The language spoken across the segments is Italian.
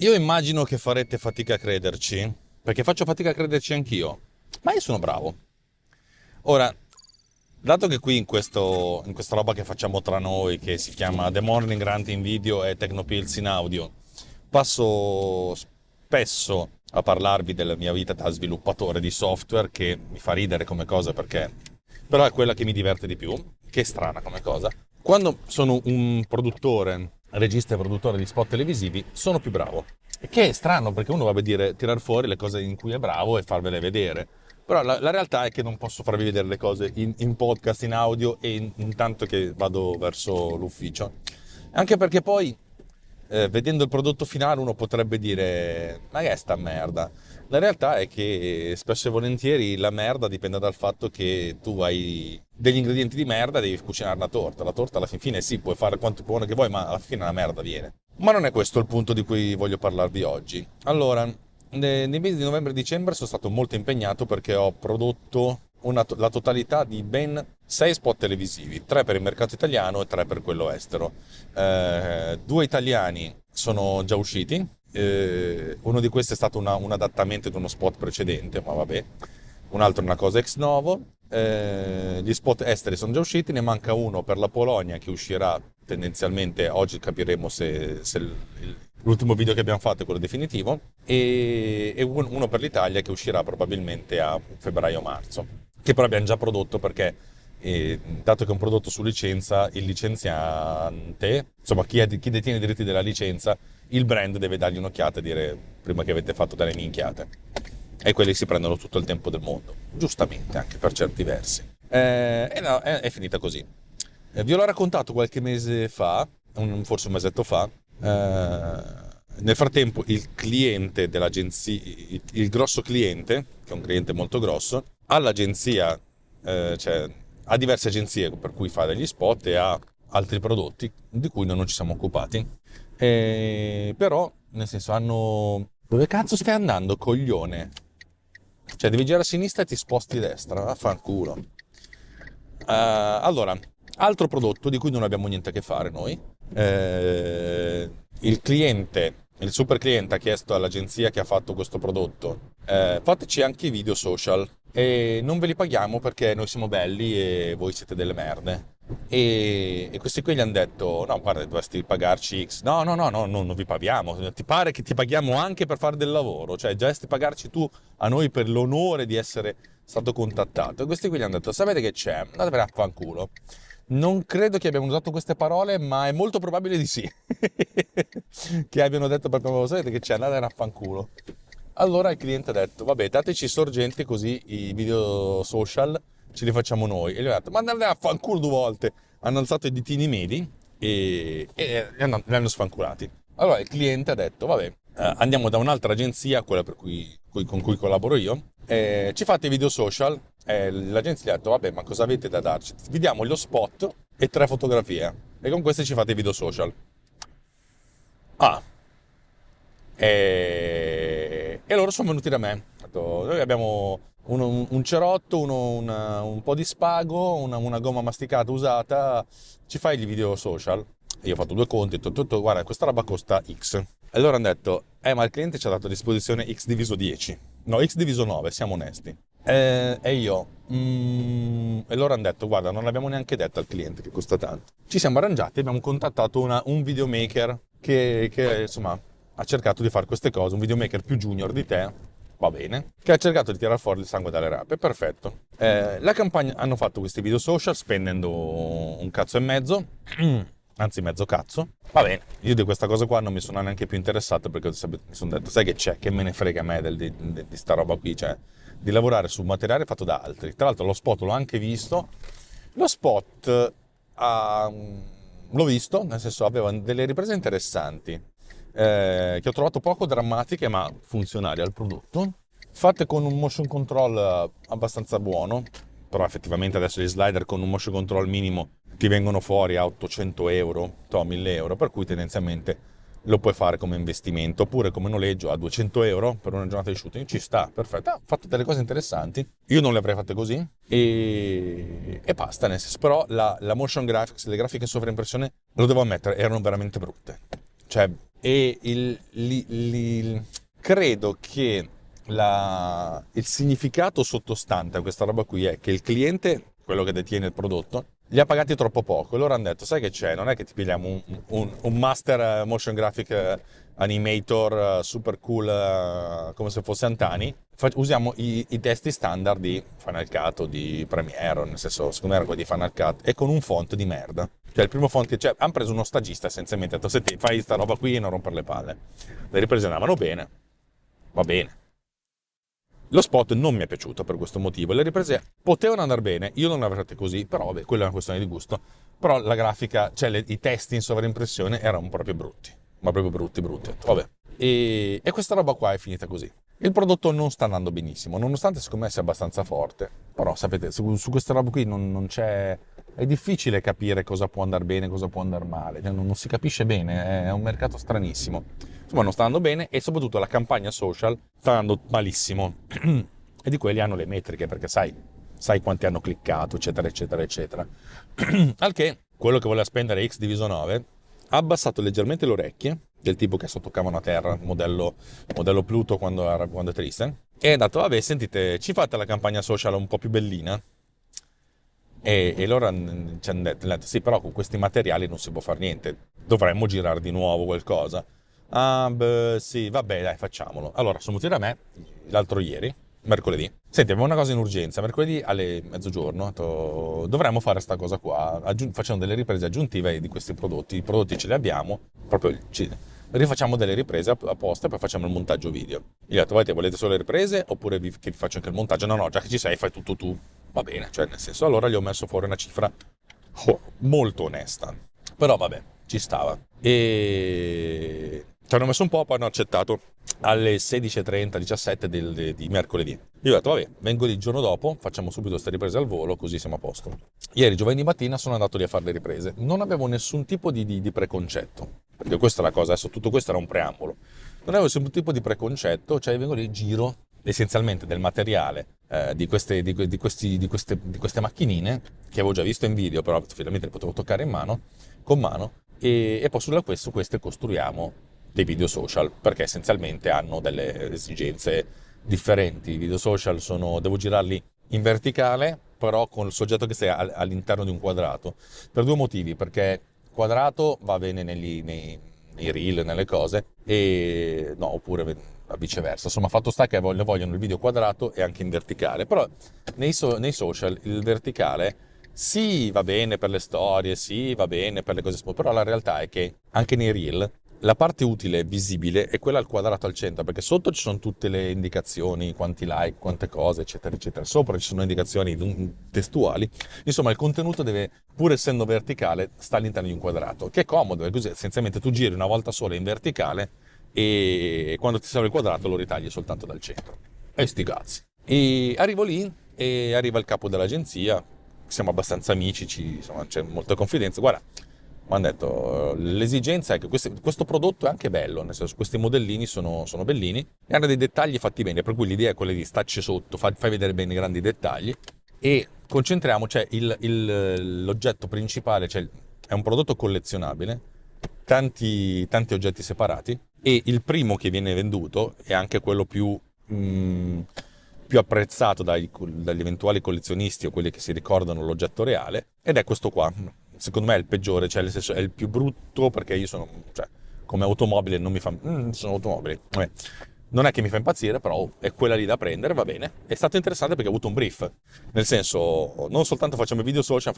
Io immagino che farete fatica a crederci, perché faccio fatica a crederci anch'io, ma io sono bravo. Ora, dato che qui in questa roba che facciamo tra noi, che si chiama The Morning Rant in video e Technopills in audio, passo spesso a parlarvi della mia vita da sviluppatore di software, che mi fa ridere come cosa perché però è quella che mi diverte di più, che è strana come cosa. Quando sono un produttore, regista e produttore di spot televisivi, sono più bravo. E che è strano perché uno va a dire, tirar fuori le cose in cui è bravo e farvele vedere. Però la realtà è che non posso farvi vedere le cose in podcast, in audio e intanto che vado verso l'ufficio. Anche perché poi, vedendo il prodotto finale, uno potrebbe dire: ma che è sta merda? La realtà è che spesso e volentieri la merda dipende dal fatto che tu hai degli ingredienti di merda e devi cucinare una torta. La torta alla fine sì, puoi fare quanto buona che vuoi, ma alla fine la merda viene. Ma non è questo il punto di cui voglio parlarvi oggi. Allora, nei mesi di novembre e dicembre sono stato molto impegnato perché ho prodotto la totalità di ben 6 spot televisivi, 3 per il mercato italiano e 3 per quello estero. 2 italiani sono già usciti, uno di questi è stato un adattamento di uno spot precedente, ma vabbè, un altro è una cosa ex novo. Gli spot esteri sono già usciti, ne manca uno per la Polonia che uscirà tendenzialmente oggi, capiremo se l'ultimo video che abbiamo fatto è quello definitivo, e uno per l'Italia che uscirà probabilmente a febbraio-marzo, che però abbiamo già prodotto perché dato che è un prodotto su licenza, il licenziante, insomma chi detiene i diritti della licenza, il brand deve dargli un'occhiata e dire prima che avete fatto delle minchiate. E quelli si prendono tutto il tempo del mondo, giustamente anche per certi versi. E no, è finita così. Vi ho raccontato qualche mese fa, forse un mesetto fa. Nel frattempo il cliente dell'agenzia, il grosso cliente, che è un cliente molto grosso, all'agenzia, cioè ha diverse agenzie per cui fa degli spot e ha altri prodotti di cui noi non ci siamo occupati. Però, nel senso, hanno... Dove cazzo stai andando, coglione? Cioè, devi girare a sinistra e ti sposti a destra, vaffanculo. Allora, altro prodotto di cui non abbiamo niente a che fare noi. Il cliente, il super cliente ha chiesto all'agenzia che ha fatto questo prodotto: fateci anche i video social e non ve li paghiamo perché noi siamo belli e voi siete delle merde. E questi qui gli hanno detto: no, guarda, dovresti pagarci X. No, no, no, no, non vi paghiamo. Ti pare che ti paghiamo anche per fare del lavoro? Cioè, dovresti pagarci tu a noi per l'onore di essere stato contattato. E questi qui gli hanno detto: sapete che c'è? Andatevene a fanculo. Non credo che abbiano usato queste parole, ma è molto probabile di sì. Che abbiano detto proprio: sapete che c'è? Andatevene a fanculo. Allora il cliente ha detto: vabbè, dateci sorgenti così i video social ce li facciamo noi. E gli ho detto: ma andate a fanculo 2 volte. Hanno alzato i ditini medi e li hanno sfanculati. Allora il cliente ha detto: vabbè, andiamo da un'altra agenzia, quella con cui collaboro io, ci fate i video social. L'agenzia gli ha detto: vabbè, ma cosa avete da darci? Vi diamo lo spot e 3 fotografie e con queste ci fate i video social. Ah, e loro sono venuti da me. Ho detto: noi abbiamo un cerotto, un po' di spago, una gomma masticata usata, ci fai gli video social? E io ho fatto 2 conti, ho detto: guarda, questa roba costa X. E loro hanno detto: ma il cliente ci ha dato a disposizione X diviso 10. No, X diviso 9, siamo onesti. E io, e loro hanno detto: guarda, non l'abbiamo neanche detto al cliente che costa tanto. Ci siamo arrangiati e abbiamo contattato un videomaker che insomma ha cercato di fare queste cose, un videomaker più junior di te, va bene, che ha cercato di tirare fuori il sangue dalle rape, perfetto. La campagna, hanno fatto questi video social spendendo un cazzo e mezzo, anzi mezzo cazzo. Va bene, io di questa cosa qua non mi sono neanche più interessato perché mi sono detto: sai che c'è, che me ne frega a me di sta roba qui, cioè di lavorare su materiale fatto da altri. Tra l'altro lo spot l'ho anche visto. Lo spot l'ho visto, nel senso aveva delle riprese interessanti, che ho trovato poco drammatiche ma funzionali al prodotto, fatte con un motion control abbastanza buono. Però effettivamente adesso gli slider con un motion control minimo ti vengono fuori a 800 euro, a 1000 euro, per cui tendenzialmente lo puoi fare come investimento, oppure come noleggio a 200 euro per una giornata di shooting. Ci sta, perfetto. Ha fatto delle cose interessanti, io non le avrei fatte così, e basta, nel senso. Però la motion graphics, le grafiche in sovraimpressione, lo devo ammettere, erano veramente brutte. Cioè, E credo che il significato sottostante a questa roba qui è che il cliente, quello che detiene il prodotto, li ha pagati troppo poco. E loro hanno detto, sai che c'è? Non è che ti pigliamo un master motion graphic animator super cool come se fosse Antani. Usiamo i testi standard di Final Cut o di Premiere, nel senso, secondo me era quello di Final Cut, e con un font di merda. Cioè il primo font che c'è, hanno preso uno stagista essenzialmente, ha detto, senti, fai sta roba qui e non rompere le palle. Le riprese andavano bene, va bene. Lo spot non mi è piaciuto per questo motivo. Le riprese potevano andare bene, io non le avrei fatte così, però vabbè, quella è una questione di gusto. Però la grafica, cioè i testi in sovraimpressione erano proprio brutti, ma proprio brutti, brutti. Vabbè. E questa roba qua è finita così. Il prodotto non sta andando benissimo, nonostante secondo me sia abbastanza forte. Però sapete, su questa roba qui non c'è... È difficile capire cosa può andare bene e cosa può andare male, cioè, non si capisce bene, è un mercato stranissimo. Insomma, non sta andando bene e soprattutto la campagna social sta andando malissimo. E di quelli hanno le metriche, perché sai quanti hanno cliccato, eccetera, eccetera, eccetera. Al che quello che voleva spendere X diviso 9 ha abbassato leggermente le orecchie, del tipo che sottoccavano a terra, modello Pluto quando è triste, e ha detto, vabbè, sentite, ci fate la campagna social un po' più bellina? E loro ci hanno detto, sì, però con questi materiali non si può fare niente, dovremmo girare di nuovo qualcosa. Ah, beh, sì, vabbè, dai, facciamolo. Allora, sono venuti da me l'altro ieri, mercoledì. Senti, avevo una cosa in urgenza, mercoledì alle mezzogiorno, ho detto, dovremmo fare sta cosa qua, facciamo delle riprese aggiuntive di questi prodotti. I prodotti ce li abbiamo, proprio rifacciamo delle riprese apposta e poi facciamo il montaggio video. Gli ho detto, volete solo le riprese oppure che vi faccio anche il montaggio? No, no, già che ci sei, fai tutto tu. Va bene, cioè nel senso, allora gli ho messo fuori una cifra molto onesta. Però vabbè, ci stava. E ci hanno messo un po', poi hanno accettato alle 16:30, 17 di mercoledì. Io ho detto, vabbè, vengo lì il giorno dopo, facciamo subito queste riprese al volo, così siamo a posto. Ieri, giovedì mattina, sono andato lì a fare le riprese. Non avevo nessun tipo di preconcetto, perché questa è la cosa, adesso tutto questo era un preambolo. Non avevo nessun tipo di preconcetto, cioè vengo lì, giro essenzialmente del materiale di queste macchinine che avevo già visto in video, però finalmente le potevo toccare con mano, e poi su queste costruiamo dei video social, perché essenzialmente hanno delle esigenze differenti. I video social devo girarli in verticale, però con il soggetto che sta all'interno di un quadrato, per due motivi, perché quadrato va bene nei reel, nelle cose, e no, oppure viceversa. Insomma, fatto sta che vogliono il video quadrato e anche in verticale, però nei social il verticale sì, va bene per le storie, sì, va bene per le cose, però la realtà è che anche nei reel la parte utile visibile è quella al quadrato al centro, perché sotto ci sono tutte le indicazioni, quanti like, quante cose, eccetera, eccetera. Sopra ci sono indicazioni testuali. Insomma, il contenuto deve, pur essendo verticale, sta all'interno di un quadrato, che è comodo, così essenzialmente tu giri una volta sola in verticale e quando ti serve il quadrato lo ritagli soltanto dal centro. E sti cazzi. E arrivo lì e arriva il capo dell'agenzia, siamo abbastanza amici, insomma, c'è molta confidenza. Guarda, mi hanno detto, l'esigenza è che questo prodotto è anche bello, nel senso questi modellini sono bellini e hanno dei dettagli fatti bene, per cui l'idea è quella di starci sotto, fai vedere bene i grandi dettagli e concentriamo, cioè l'oggetto principale, cioè è un prodotto collezionabile, tanti oggetti separati, e il primo che viene venduto è anche quello più apprezzato dagli eventuali collezionisti o quelli che si ricordano l'oggetto reale, ed è questo qua. Secondo me è il peggiore, cioè nel senso è il più brutto, perché io cioè, come automobile non mi fa... sono automobili. Vabbè. Non è che mi fa impazzire, però è quella lì da prendere, va bene. È stato interessante perché ho avuto un brief. Nel senso, non soltanto facciamo video social,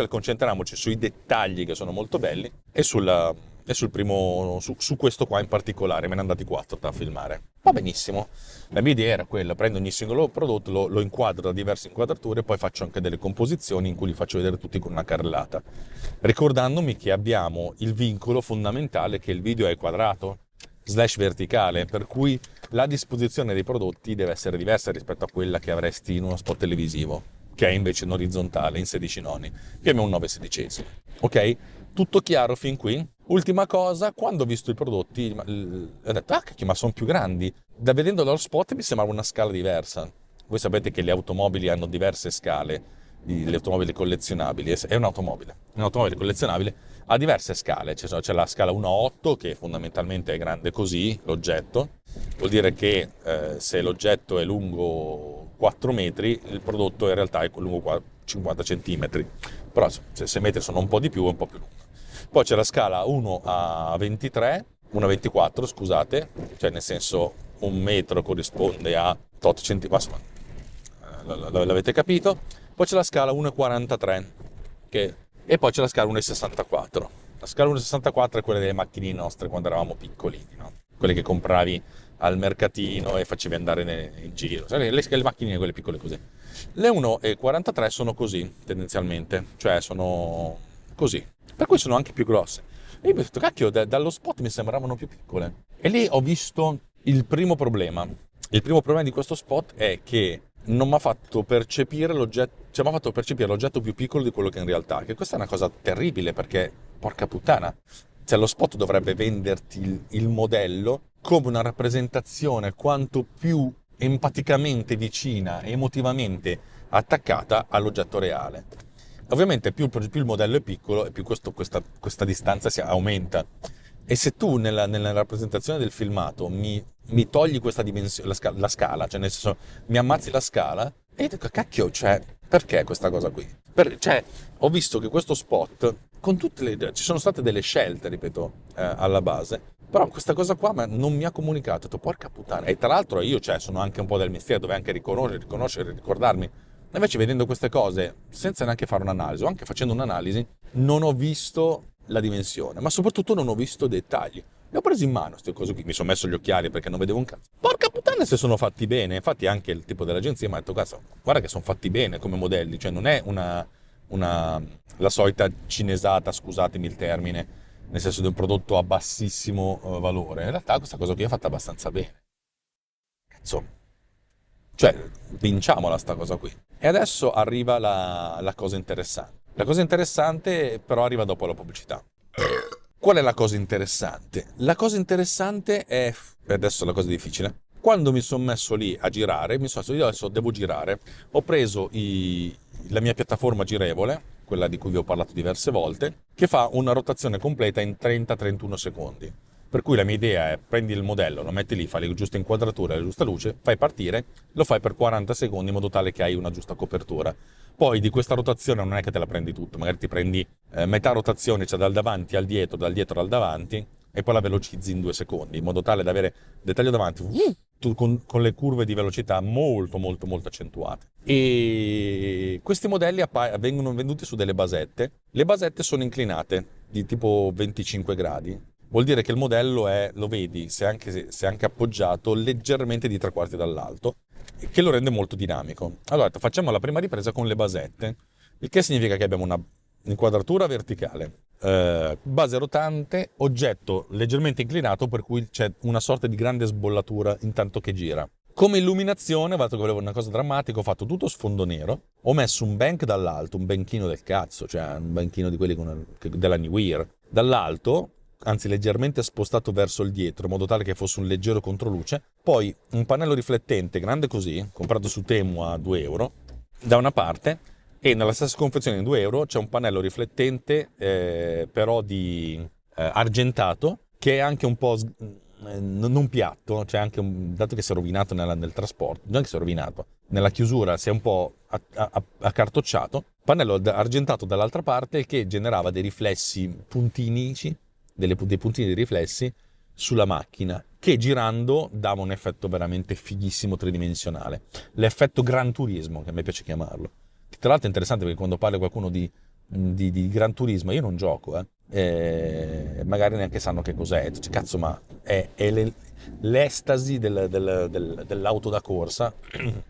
concentriamoci sui dettagli che sono molto belli e sul primo, su questo qua in particolare. Me ne hanno dati 4 da filmare. Va benissimo. La mia idea era quella, prendo ogni singolo prodotto, lo inquadro da diverse inquadrature e poi faccio anche delle composizioni in cui li faccio vedere tutti con una carrellata. Ricordandomi che abbiamo il vincolo fondamentale che il video è quadrato / verticale, per cui la disposizione dei prodotti deve essere diversa rispetto a quella che avresti in uno spot televisivo, che è invece in orizzontale, in 16 noni, che è un 9/16. Ok? Tutto chiaro fin qui? Ultima cosa, quando ho visto i prodotti, ho detto, cacchio, ma sono più grandi. Da vedendo dallo spot mi sembrava una scala diversa. Voi sapete che le automobili hanno diverse scale le automobili collezionabili, è un'automobile collezionabile, ha diverse scale, c'è la scala 1 a 8 che fondamentalmente è grande così, l'oggetto, vuol dire che se l'oggetto è lungo 4 metri, il prodotto in realtà è lungo 50 centimetri, però se metri sono un po' di più è un po' più lungo. Poi c'è la scala 1 a 23, 1 a 24 scusate, cioè nel senso un metro corrisponde a 8 centimetri, l'avete capito. Poi c'è la scala 1,43 e poi c'è la scala 1,64. La scala 1,64 è quella delle macchinine nostre quando eravamo piccolini, no? Quelle che compravi al mercatino e facevi andare in giro. Le macchinine, quelle piccole così. Le 1,43 sono così, tendenzialmente, cioè sono così. Per cui sono anche più grosse. E io mi ho detto, cacchio, dallo spot mi sembravano più piccole. E lì ho visto il primo problema. Il primo problema di questo spot è che non mi ha fatto percepire l'oggetto, cioè mi ha fatto percepire l'oggetto più piccolo di quello che in realtà è. Che questa è una cosa terribile perché, porca puttana, cioè lo spot dovrebbe venderti il modello come una rappresentazione quanto più empaticamente vicina e emotivamente attaccata all'oggetto reale. Ovviamente più il modello è piccolo e più questa distanza si aumenta. E se tu nella rappresentazione del filmato mi togli questa dimensione, la scala, cioè nel senso mi ammazzi la scala, e io dico, cacchio, cioè, perché questa cosa qui? Cioè, ho visto che questo spot, con tutte ci sono state delle scelte, ripeto, alla base, però questa cosa qua non mi ha comunicato, ho detto, porca puttana. E tra l'altro io, cioè, sono anche un po' del mestiere, dove anche riconoscere, ricordarmi. Invece vedendo queste cose, senza neanche fare un'analisi, o anche facendo un'analisi, non ho visto la dimensione, ma soprattutto non ho visto dettagli. Le ho preso in mano queste cose qui, mi sono messo gli occhiali perché non vedevo un cazzo. Porca puttana se sono fatti bene, infatti anche il tipo dell'agenzia mi ha detto, cazzo, guarda che sono fatti bene come modelli, cioè non è la solita cinesata, scusatemi il termine, nel senso di un prodotto a bassissimo valore. In realtà questa cosa qui è fatta abbastanza bene. Cazzo, cioè, vinciamola sta cosa qui. E adesso arriva la cosa interessante. La cosa interessante però arriva dopo la pubblicità. Qual è la cosa interessante? La cosa interessante è, e adesso è la cosa difficile, quando mi sono messo lì a girare, mi sono detto, io adesso devo girare, ho preso la mia piattaforma girevole, quella di cui vi ho parlato diverse volte, che fa una rotazione completa in 30-31 secondi. Per cui la mia idea è, prendi il modello, lo metti lì, fai le giuste inquadrature, la giusta luce, fai partire, lo fai per 40 secondi in modo tale che hai una giusta copertura. Poi di questa rotazione non è che te la prendi tutto, magari ti prendi metà rotazione, cioè dal davanti al dietro, dal dietro al davanti, e poi la velocizzi in 2 secondi, in modo tale da avere dettaglio davanti, con le curve di velocità molto molto molto accentuate. E questi modelli vengono venduti su delle basette. Le basette sono inclinate di tipo 25 gradi. Vuol dire che il modello lo vedi, se anche appoggiato, leggermente di 3/4 dall'alto, che lo rende molto dinamico. Allora, facciamo la prima ripresa con le basette, il che significa che abbiamo una inquadratura verticale, base rotante, oggetto leggermente inclinato, per cui c'è una sorta di grande sbollatura intanto che gira. Come illuminazione, dato che volevo una cosa drammatica, ho fatto tutto sfondo nero, ho messo un bank dall'alto, un banchino del cazzo, cioè un banchino di quelli della New Year, dall'alto, anzi leggermente spostato verso il dietro, in modo tale che fosse un leggero controluce, poi un pannello riflettente grande così, comprato su Temu a 2 euro, da una parte, e nella stessa confezione di 2 euro c'è un pannello riflettente però di argentato, che è anche un po' non piatto, cioè anche dato che si è rovinato nel trasporto, non che si è rovinato, nella chiusura si è un po' accartocciato, pannello argentato dall'altra parte che generava dei riflessi puntinici, dei puntini di riflessi sulla macchina, che girando dava un effetto veramente fighissimo tridimensionale. L'effetto Gran Turismo, che a me piace chiamarlo. Tra l'altro è interessante perché quando parla qualcuno di Gran Turismo, io non gioco, magari neanche sanno che cos'è. Cioè, cazzo, ma è l'estasi dell'auto da corsa,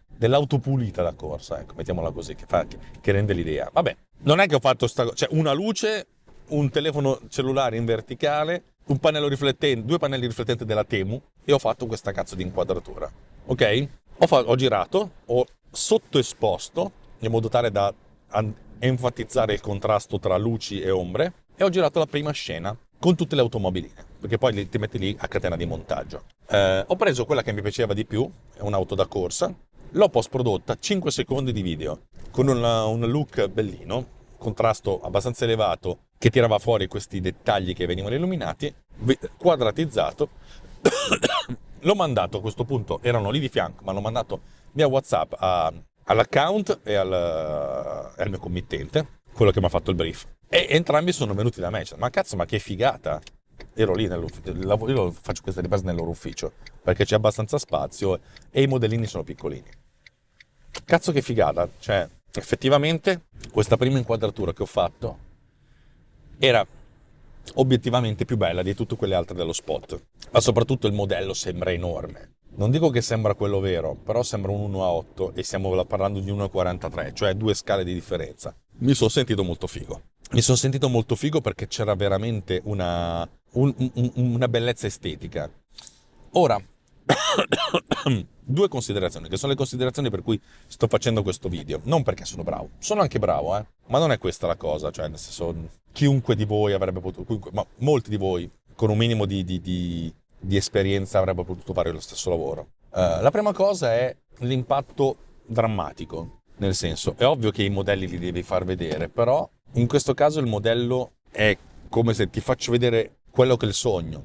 dell'auto pulita da corsa, ecco, mettiamola così, che rende l'idea. Vabbè, non è che ho fatto cioè una luce, un telefono cellulare in verticale, un pannello riflettente, 2 pannelli riflettenti della Temu, e ho fatto questa cazzo di inquadratura, ok? Ho girato, ho sottoesposto in modo tale da enfatizzare il contrasto tra luci e ombre, e ho girato la prima scena con tutte le automobiline, perché poi ti metti lì a catena di montaggio. Ho preso quella che mi piaceva di più, è un'auto da corsa, l'ho post prodotta, 5 secondi di video, con un look bellino, contrasto abbastanza elevato, che tirava fuori questi dettagli che venivano illuminati, quadratizzato. L'ho mandato a questo punto, erano lì di fianco, ma l'ho mandato via WhatsApp all'account e al mio committente, quello che mi ha fatto il brief. E entrambi sono venuti da me, cioè, ma cazzo, ma che figata! Ero lì nell'ufficio, io faccio queste riprese nel loro ufficio, perché c'è abbastanza spazio e i modellini sono piccolini. Cazzo che figata, cioè, effettivamente questa prima inquadratura che ho fatto era obiettivamente più bella di tutte quelle altre dello spot, ma soprattutto il modello sembra enorme. Non dico che sembra quello vero, però sembra un 1:8 e stiamo parlando di 1:43, cioè 2 scale di differenza. Mi sono sentito molto figo. Mi sono sentito molto figo perché c'era veramente una bellezza estetica. Ora, due considerazioni, che sono le considerazioni per cui sto facendo questo video. Non perché sono bravo, sono anche bravo, ma non è questa la cosa, cioè nel senso, chiunque di voi avrebbe potuto, ma molti di voi, con un minimo di esperienza avrebbero potuto fare lo stesso lavoro. La prima cosa è l'impatto drammatico, nel senso, è ovvio che i modelli li devi far vedere, però in questo caso il modello è come se ti faccio vedere quello che è il sogno.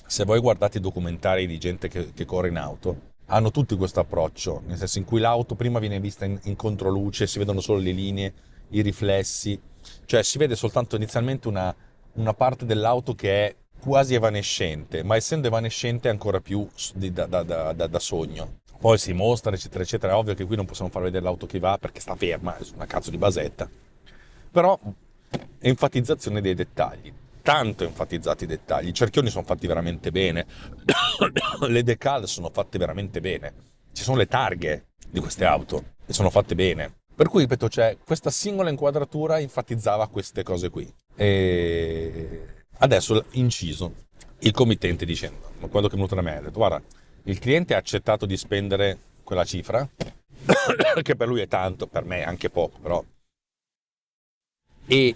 Se voi guardate i documentari di gente che corre in auto, hanno tutti questo approccio, nel senso in cui l'auto prima viene vista in controluce, si vedono solo le linee, i riflessi, cioè si vede soltanto inizialmente una parte dell'auto che è quasi evanescente, ma essendo evanescente è ancora più da sogno. Poi si mostra, eccetera, eccetera. È ovvio che qui non possiamo far vedere l'auto che va perché sta ferma, è una cazzo di basetta. Però enfatizzazione dei dettagli. Tanto enfatizzati i dettagli. I cerchioni sono fatti veramente bene. Le decal sono fatte veramente bene. Ci sono le targhe di queste auto e sono fatte bene. Per cui, ripeto, cioè, questa singola inquadratura enfatizzava queste cose qui. E adesso inciso. Il committente dicendo, quando è venuto da me, ha detto, guarda, il cliente ha accettato di spendere quella cifra, che per lui è tanto, per me è anche poco, però. E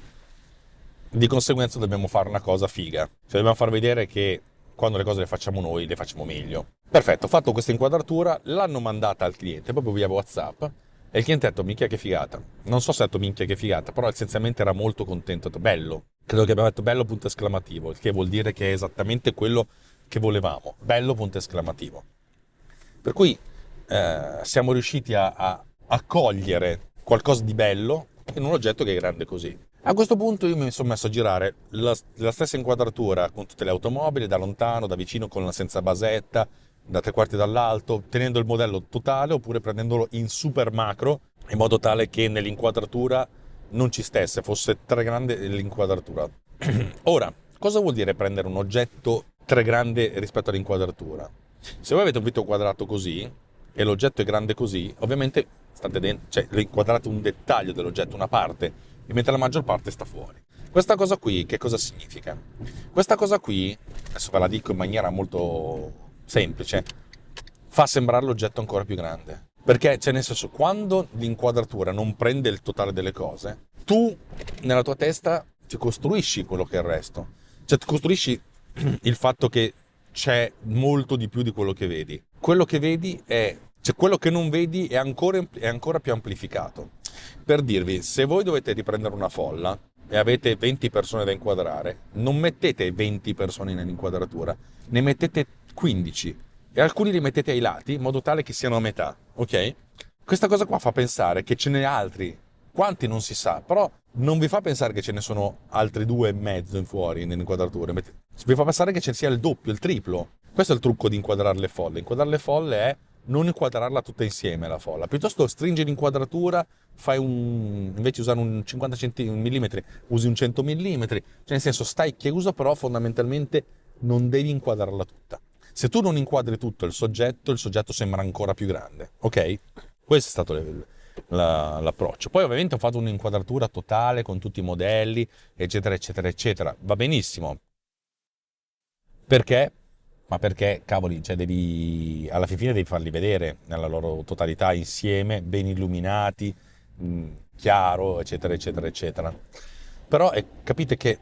di conseguenza dobbiamo fare una cosa figa. Cioè dobbiamo far vedere che quando le cose le facciamo noi, le facciamo meglio. Perfetto, ho fatto questa inquadratura, l'hanno mandata al cliente, proprio via WhatsApp, e il cliente ha detto, minchia che figata. Non so se ha detto minchia che figata, però essenzialmente era molto contento, ha detto, bello. Credo che abbia detto bello punto esclamativo, il che vuol dire che è esattamente quello che volevamo. Bello punto esclamativo. Per cui siamo riusciti a cogliere qualcosa di bello in un oggetto che è grande così. A questo punto io mi sono messo a girare la stessa inquadratura con tutte le automobili, da lontano, da vicino, senza basetta, da 3/4 dall'alto, tenendo il modello totale oppure prendendolo in super macro, in modo tale che nell'inquadratura non ci stesse, fosse tre grande l'inquadratura. Ora, cosa vuol dire prendere un oggetto tre grande rispetto all'inquadratura? Se voi avete un vitro quadrato così e l'oggetto è grande così, ovviamente cioè, inquadrate un dettaglio dell'oggetto, una parte, mentre la maggior parte sta fuori. Questa cosa qui, che cosa significa? Questa cosa qui, adesso ve la dico in maniera molto semplice, fa sembrare l'oggetto ancora più grande. Perché, cioè, nel senso, quando l'inquadratura non prende il totale delle cose, tu, nella tua testa, ti costruisci quello che è il resto. Cioè, ti costruisci il fatto che c'è molto di più di quello che vedi. Quello che vedi cioè quello che non vedi è ancora più amplificato. Per dirvi, se voi dovete riprendere una folla e avete 20 persone da inquadrare, non mettete 20 persone nell'inquadratura, ne mettete 15 e alcuni li mettete ai lati in modo tale che siano a metà, ok? Questa cosa qua fa pensare che ce n'è altri, quanti non si sa, però non vi fa pensare che ce ne sono altri 2,5 in fuori nell'inquadratura, vi fa pensare che ce sia il doppio, il triplo. Questo è il trucco di inquadrare le folle. Inquadrare le folle è non inquadrarla tutta insieme la folla, piuttosto stringi l'inquadratura, invece di usare un 50 mm, usi un 100 mm, cioè nel senso stai chiuso, però fondamentalmente non devi inquadrarla tutta. Se tu non inquadri tutto il soggetto sembra ancora più grande, ok? Questo è stato l'approccio. Poi ovviamente ho fatto un'inquadratura totale con tutti i modelli, eccetera, eccetera, eccetera. Va benissimo. Perché? Ma perché, cavoli, cioè alla fine devi farli vedere nella loro totalità insieme, ben illuminati, chiaro, eccetera, eccetera, eccetera. Però capite che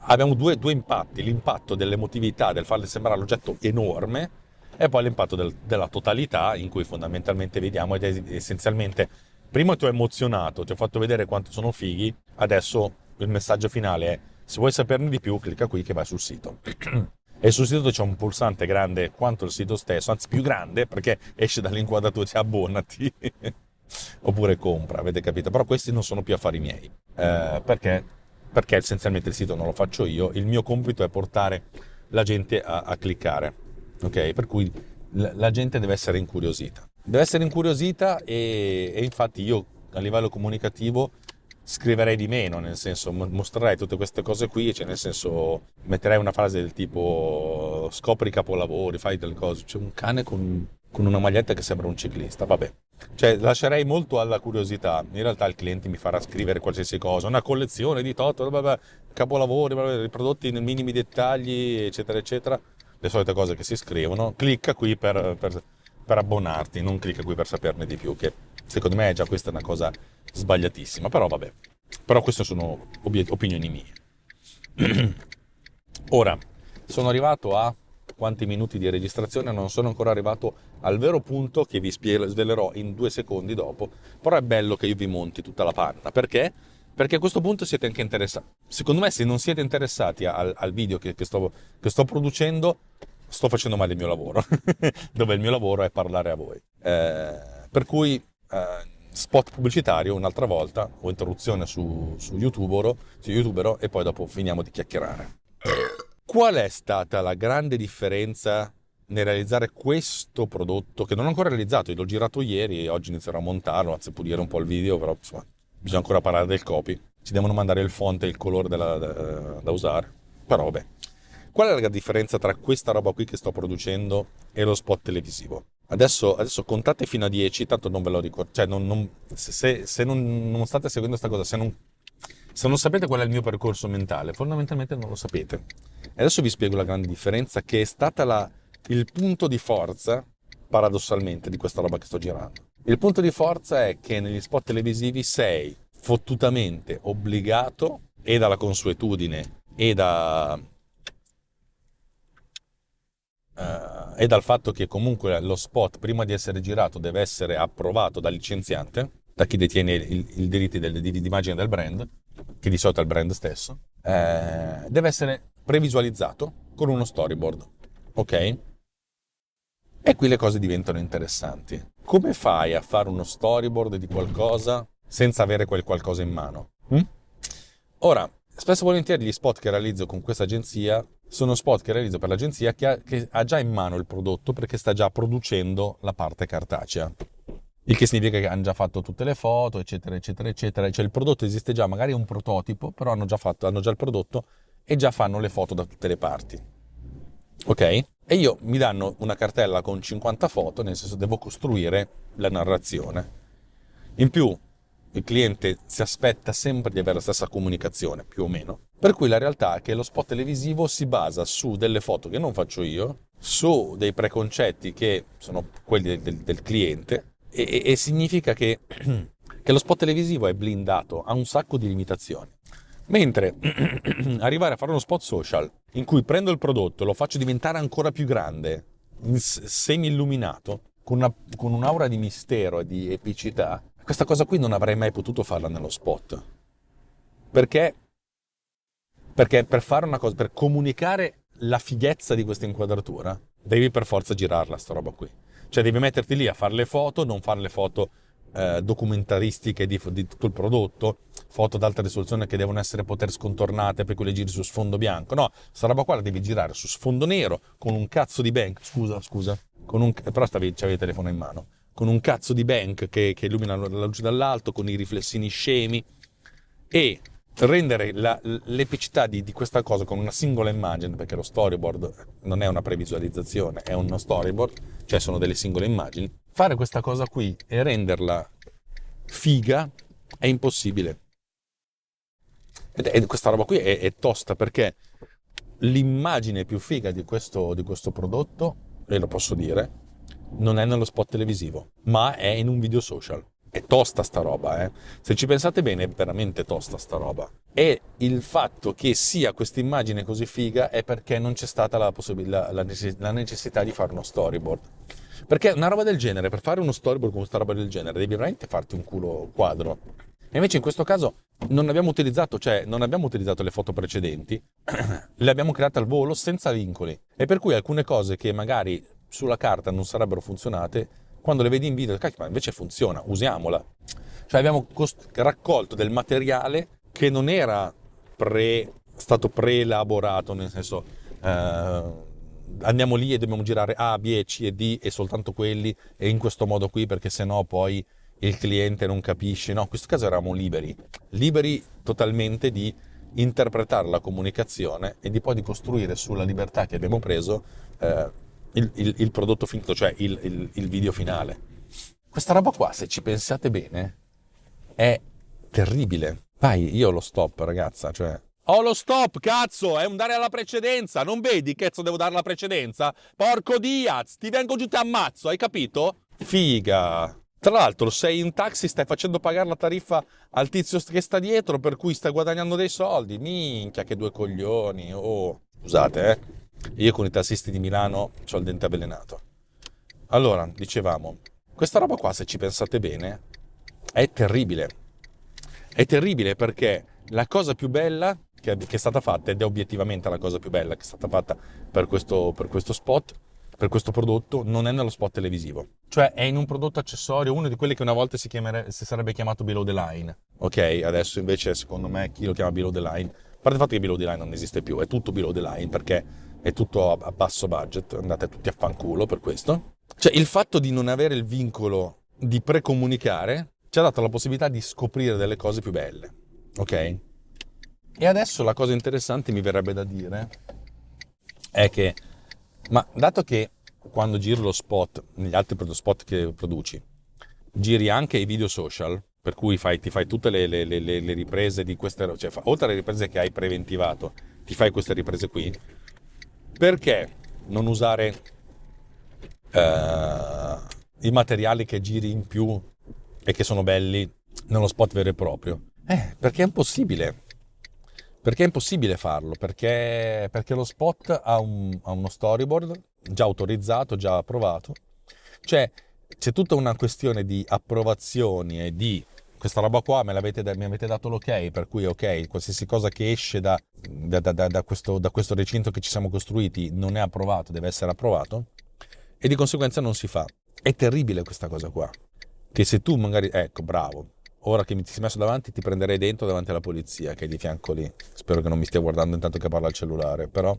abbiamo due impatti, l'impatto dell'emotività, del farle sembrare l'oggetto enorme, e poi l'impatto della totalità, in cui fondamentalmente vediamo ed è essenzialmente, prima ti ho emozionato, ti ho fatto vedere quanto sono fighi, adesso il messaggio finale è: se vuoi saperne di più, clicca qui che vai sul sito. E sul sito c'è un pulsante grande quanto il sito stesso, anzi più grande, perché esce dall'inquadratura, cioè abbonati oppure compra, avete capito? Però questi non sono più affari miei, perché essenzialmente il sito non lo faccio io, il mio compito è portare la gente a cliccare, ok? Per cui la gente deve essere incuriosita. Deve essere incuriosita e infatti io a livello comunicativo scriverei di meno, nel senso mostrerei tutte queste cose qui, cioè nel senso metterei una frase del tipo scopri i capolavori, fai delle cose, c'è un cane con una maglietta che sembra un ciclista, vabbè. Cioè lascerei molto alla curiosità, in realtà il cliente mi farà scrivere qualsiasi cosa, una collezione di tot, vabbè, capolavori, vabbè, riprodotti nei minimi dettagli, eccetera, eccetera, le solite cose che si scrivono, clicca qui per abbonarti, non clicca qui per saperne di più, che secondo me già questa è una cosa sbagliatissima, però vabbè, però queste sono opinioni mie. Ora, sono arrivato a quanti minuti di registrazione, non sono ancora arrivato al vero punto che vi svelerò in 2 secondi dopo, però è bello che io vi monti tutta la panna, perché? Perché a questo punto siete anche interessati. Secondo me se non siete interessati al video che sto producendo, sto facendo male il mio lavoro, dove il mio lavoro è parlare a voi. Per cui spot pubblicitario un'altra volta o interruzione su YouTubero e poi dopo finiamo di chiacchierare. Qual è stata la grande differenza nel realizzare questo prodotto che non ho ancora realizzato? Io l'ho girato ieri e oggi inizierò a montarlo, anzi pulire un po' il video, però insomma, bisogna ancora parlare del copy. Ci devono mandare il font e il colore da usare, però vabbè. Qual è la differenza tra questa roba qui che sto producendo e lo spot televisivo? Adesso contate fino a 10, tanto non ve lo ricordo. Cioè, se non state seguendo questa cosa, se non sapete qual è il mio percorso mentale, fondamentalmente non lo sapete. E adesso vi spiego la grande differenza che è stata il punto di forza, paradossalmente, di questa roba che sto girando. Il punto di forza è che negli spot televisivi sei fottutamente obbligato, e dalla consuetudine e dal fatto che comunque lo spot prima di essere girato deve essere approvato dal licenziante, da chi detiene i diritti di immagine del brand, che di solito è il brand stesso, deve essere previsualizzato con uno storyboard, ok? E qui le cose diventano interessanti. Come fai a fare uno storyboard di qualcosa senza avere quel qualcosa in mano? Ora, spesso e volentieri gli spot che realizzo con questa agenzia sono spot che realizzo per l'agenzia che ha già in mano il prodotto perché sta già producendo la parte cartacea. Il che significa che hanno già fatto tutte le foto, eccetera, eccetera, eccetera. Cioè il prodotto esiste già, magari è un prototipo, però hanno già il prodotto e già fanno le foto da tutte le parti. Ok? E io mi danno una cartella con 50 foto, nel senso devo costruire la narrazione. In più, il cliente si aspetta sempre di avere la stessa comunicazione, più o meno. Per cui la realtà è che lo spot televisivo si basa su delle foto che non faccio io, su dei preconcetti che sono quelli del cliente, e significa che lo spot televisivo è blindato, ha un sacco di limitazioni. Mentre arrivare a fare uno spot social in cui prendo il prodotto, lo faccio diventare ancora più grande, semi-illuminato, con un'aura di mistero e di epicità, questa cosa qui non avrei mai potuto farla nello spot. Perché per fare una cosa, per comunicare la fighezza di questa inquadratura, devi per forza girarla sta roba qui. Cioè devi metterti lì a fare le foto, non fare le foto documentaristiche di tutto il prodotto, foto ad alta risoluzione che devono essere poter scontornate per cui le giri su sfondo bianco. No, sta roba qua la devi girare su sfondo nero con un cazzo di bank. Scusa, però c'avevi il telefono in mano. Con un cazzo di bank che illumina la luce dall'alto, con i riflessini scemi, e rendere l'epicità di questa cosa con una singola immagine, perché lo storyboard non è una previsualizzazione, è uno storyboard, cioè sono delle singole immagini. Fare questa cosa qui e renderla figa è impossibile. E questa roba qui è tosta, perché l'immagine più figa di questo prodotto, e lo posso dire, non è nello spot televisivo, ma è in un video social. è tosta sta roba, eh. Se ci pensate bene è veramente tosta sta roba. E il fatto che sia questa immagine così figa è perché non c'è stata la necessità di fare uno storyboard. Perché una roba del genere, per fare uno storyboard con questa roba del genere, devi veramente farti un culo quadro. E invece in questo caso non abbiamo utilizzato, cioè non abbiamo utilizzato le foto precedenti, le abbiamo create al volo senza vincoli. E per cui alcune cose che magari sulla carta non sarebbero funzionate, quando le vedi in video, cacchio, ma invece funziona, usiamola. Cioè abbiamo raccolto del materiale che non era stato preelaborato, nel senso andiamo lì e dobbiamo girare A, B, C e D e soltanto quelli e in questo modo qui perché sennò poi il cliente non capisce. No, in questo caso eravamo liberi totalmente di interpretare la comunicazione e di poi di costruire sulla libertà che abbiamo preso il prodotto finito, cioè il video finale. Questa roba qua, se ci pensate bene, è terribile. Vai, io ho lo stop, ragazza, cioè... Ho lo stop, cazzo, è un dare alla precedenza. Non vedi, cazzo, devo dare la precedenza? Porco Diaz, ti vengo giù e ti ammazzo, hai capito? Figa. Tra l'altro, sei in taxi, stai facendo pagare la tariffa al tizio che sta dietro, per cui stai guadagnando dei soldi. Minchia, che due coglioni. Oh, scusate, Io con i tassisti di Milano ho il dente avvelenato. Allora, dicevamo, questa roba qua, se ci pensate bene, è terribile. È terribile perché la cosa più bella che è stata fatta, ed è obiettivamente la cosa più bella che è stata fatta per questo spot, per questo prodotto, non è nello spot televisivo. Cioè è in un prodotto accessorio, uno di quelli che una volta si sarebbe chiamato below the line. Ok, adesso invece secondo me chi lo chiama below the line? A parte il fatto che below the line non esiste più, è tutto below the line perché è tutto a basso budget, andate tutti a fanculo per questo. Cioè il fatto di non avere il vincolo di precomunicare ci ha dato la possibilità di scoprire delle cose più belle, ok? E adesso la cosa interessante mi verrebbe da dire è che, ma dato che quando giri lo spot, negli altri spot che produci, giri anche i video social, per cui ti fai tutte le riprese di queste, cioè oltre alle riprese che hai preventivato, ti fai queste riprese qui, perché non usare i materiali che giri in più e che sono belli nello spot vero e proprio? Perché è impossibile. Perché è impossibile farlo? Perché lo spot ha uno storyboard già autorizzato, già approvato. Cioè, c'è tutta una questione di approvazioni e di questa roba qua mi avete dato l'ok, per cui ok, qualsiasi cosa che esce da questo recinto che ci siamo costruiti non è approvato, deve essere approvato e di conseguenza non si fa. È terribile questa cosa qua. Che se tu magari, ecco, bravo, ora che mi ti sei messo davanti ti prenderei dentro davanti alla polizia che è di fianco lì. Spero che non mi stia guardando intanto che parla al cellulare, però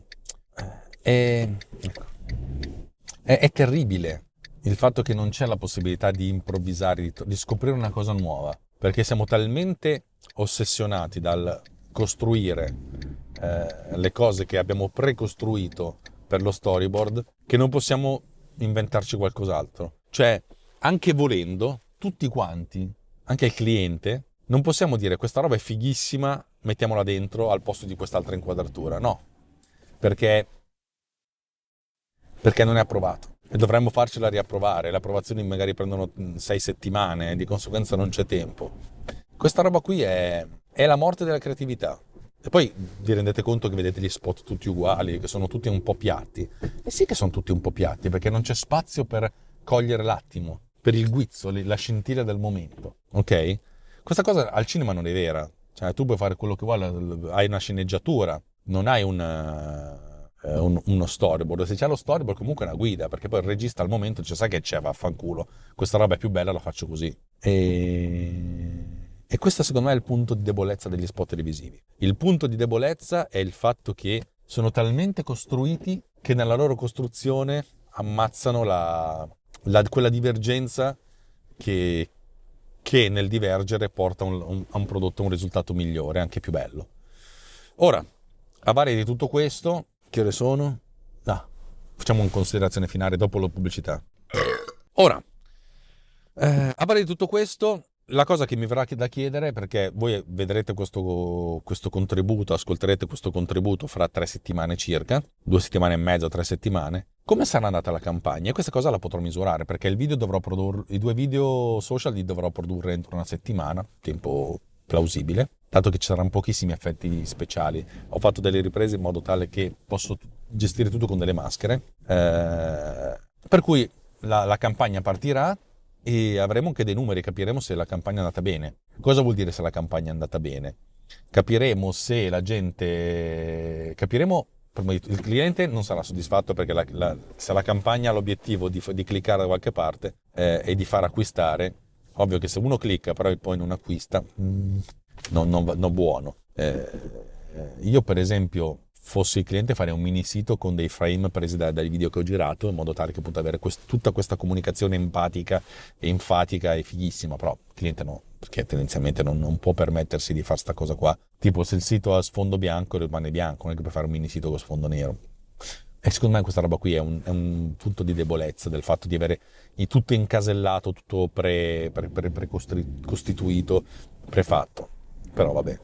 ecco. È terribile il fatto che non c'è la possibilità di improvvisare, di scoprire una cosa nuova, perché siamo talmente ossessionati dal costruire le cose che abbiamo precostruito per lo storyboard che non possiamo inventarci qualcos'altro. Cioè, anche volendo, tutti quanti, anche il cliente, non possiamo dire questa roba è fighissima, mettiamola dentro al posto di quest'altra inquadratura. No, perché non è approvato e dovremmo farcela riapprovare. Le approvazioni magari prendono 6 settimane, di conseguenza non c'è tempo. Questa roba qui è la morte della creatività. E poi vi rendete conto che vedete gli spot tutti uguali, che sono tutti un po' piatti. E sì che sono tutti un po' piatti, perché non c'è spazio per cogliere l'attimo, per il guizzo, la scintilla del momento, ok? Questa cosa al cinema non è vera. Cioè tu puoi fare quello che vuoi, hai una sceneggiatura, non hai uno storyboard. Se c'è lo storyboard comunque è una guida, perché poi il regista al momento dice sai che c'è, vaffanculo, questa roba è più bella, la faccio così. E questo secondo me è il punto di debolezza degli spot televisivi. Il punto di debolezza è il fatto che sono talmente costruiti che nella loro costruzione ammazzano quella divergenza che nel divergere porta a un prodotto, a un risultato migliore, anche più bello. Ora, a varia di tutto questo, che ore sono? Facciamo una considerazione finale dopo la pubblicità. Ora, a varia di tutto questo, la cosa che mi verrà da chiedere, perché voi vedrete questo contributo, ascolterete questo contributo fra 3 settimane circa, 2 settimane e mezza, 3 settimane, Come sarà andata la campagna? E questa cosa la potrò misurare, perché il video dovrò i 2 video social li dovrò produrre entro una settimana, tempo plausibile, dato che ci saranno pochissimi effetti speciali. Ho fatto delle riprese in modo tale che posso gestire tutto con delle maschere, per cui la campagna partirà e avremo anche dei numeri, capiremo se la campagna è andata bene. Cosa vuol dire se la campagna è andata bene? Capiremo se la gente... Capiremo... Il cliente non sarà soddisfatto perché se la campagna ha l'obiettivo di cliccare da qualche parte e di far acquistare, ovvio che se uno clicca però poi non acquista, non va buono. Io per esempio, fossi il cliente, farei un mini sito con dei frame presi dai video che ho girato, in modo tale che possa avere tutta questa comunicazione empatica e enfatica e fighissima, però il cliente no, perché tendenzialmente non può permettersi di fare sta cosa qua. Tipo, se il sito ha sfondo bianco rimane bianco, non è che puoi fare un mini sito con sfondo nero. E secondo me questa roba qui è un punto di debolezza, del fatto di avere tutto incasellato, tutto precostituito, prefatto. Però vabbè.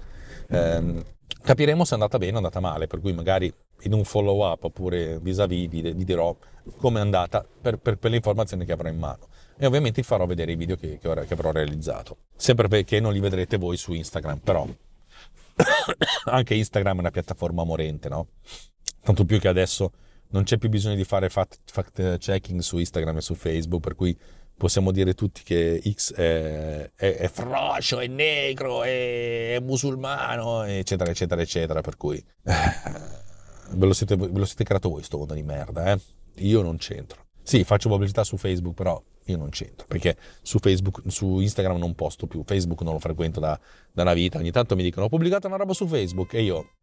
Capiremo se è andata bene o è andata male, per cui magari in un follow up oppure vis-à-vis vi dirò come è andata per le informazioni che avrò in mano. E ovviamente vi farò vedere i video che avrò realizzato. Sempre perché non li vedrete voi su Instagram, però anche Instagram è una piattaforma morente, no? Tanto più che adesso non c'è più bisogno di fare fact checking su Instagram e su Facebook, per cui possiamo dire tutti che X è froscio, è negro, è musulmano, eccetera, eccetera, eccetera, per cui ve lo siete creato voi sto mondo di merda, eh? Io non c'entro. Sì, faccio pubblicità su Facebook, però io non c'entro, perché su Instagram non posto più, Facebook non lo frequento da una vita, ogni tanto mi dicono ho pubblicato una roba su Facebook e io...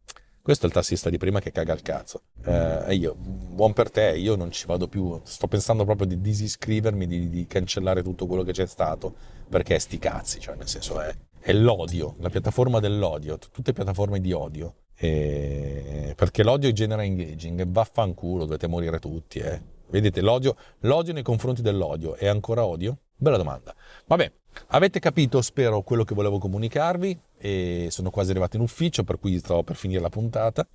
Questo è il tassista di prima che caga il cazzo. E io, buon per te, io non ci vado più. Sto pensando proprio di disiscrivermi, di cancellare tutto quello che c'è stato, perché sti cazzi, cioè nel senso è l'odio, la piattaforma dell'odio, tutte piattaforme di odio. Perché l'odio genera engaging e vaffanculo, dovete morire tutti. Vedete, l'odio nei confronti dell'odio è ancora odio? Bella domanda. Vabbè, avete capito, spero, quello che volevo comunicarvi e sono quasi arrivato in ufficio, per cui sto per finire la puntata.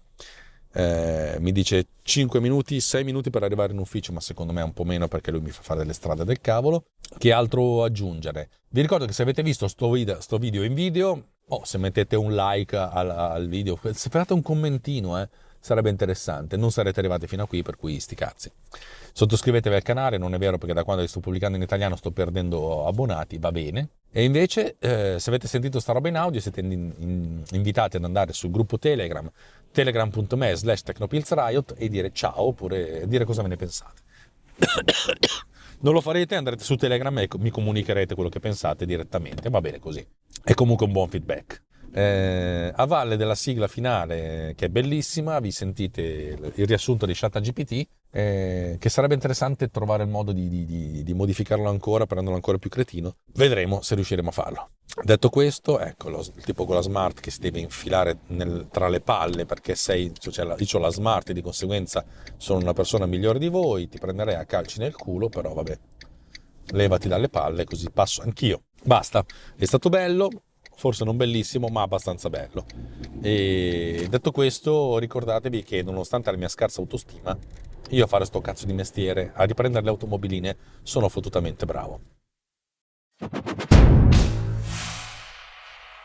Mi dice 5 minuti, 6 minuti per arrivare in ufficio, ma secondo me è un po' meno perché lui mi fa fare delle strade del cavolo. Che altro aggiungere? Vi ricordo che se avete visto sto video in video, se mettete un like al video, se fate un commentino, sarebbe interessante. Non sarete arrivati fino a qui, per cui sti cazzi. Sottoscrivetevi al canale, non è vero perché da quando sto pubblicando in italiano sto perdendo abbonati, va bene. E invece, se avete sentito sta roba in audio, siete invitati ad andare sul gruppo Telegram, telegram.me/technopillsriot e dire ciao, oppure dire cosa ve ne pensate. Non lo farete, andrete su Telegram e mi comunicherete quello che pensate direttamente, va bene così. È comunque un buon feedback. A valle della sigla finale, che è bellissima, vi sentite il riassunto di ChatGPT, che sarebbe interessante trovare il modo di modificarlo ancora per renderlo ancora più cretino. Vedremo se riusciremo a farlo. Detto questo, ecco, il tipo con la smart che si deve infilare tra le palle, perché io ho la smart e di conseguenza sono una persona migliore di voi, ti prenderei a calci nel culo, però vabbè, levati dalle palle così passo anch'io. Basta, è stato bello. Forse non bellissimo, ma abbastanza bello. E detto questo, ricordatevi che nonostante la mia scarsa autostima, io a fare sto cazzo di mestiere, a riprendere le automobiline, sono fottutamente bravo.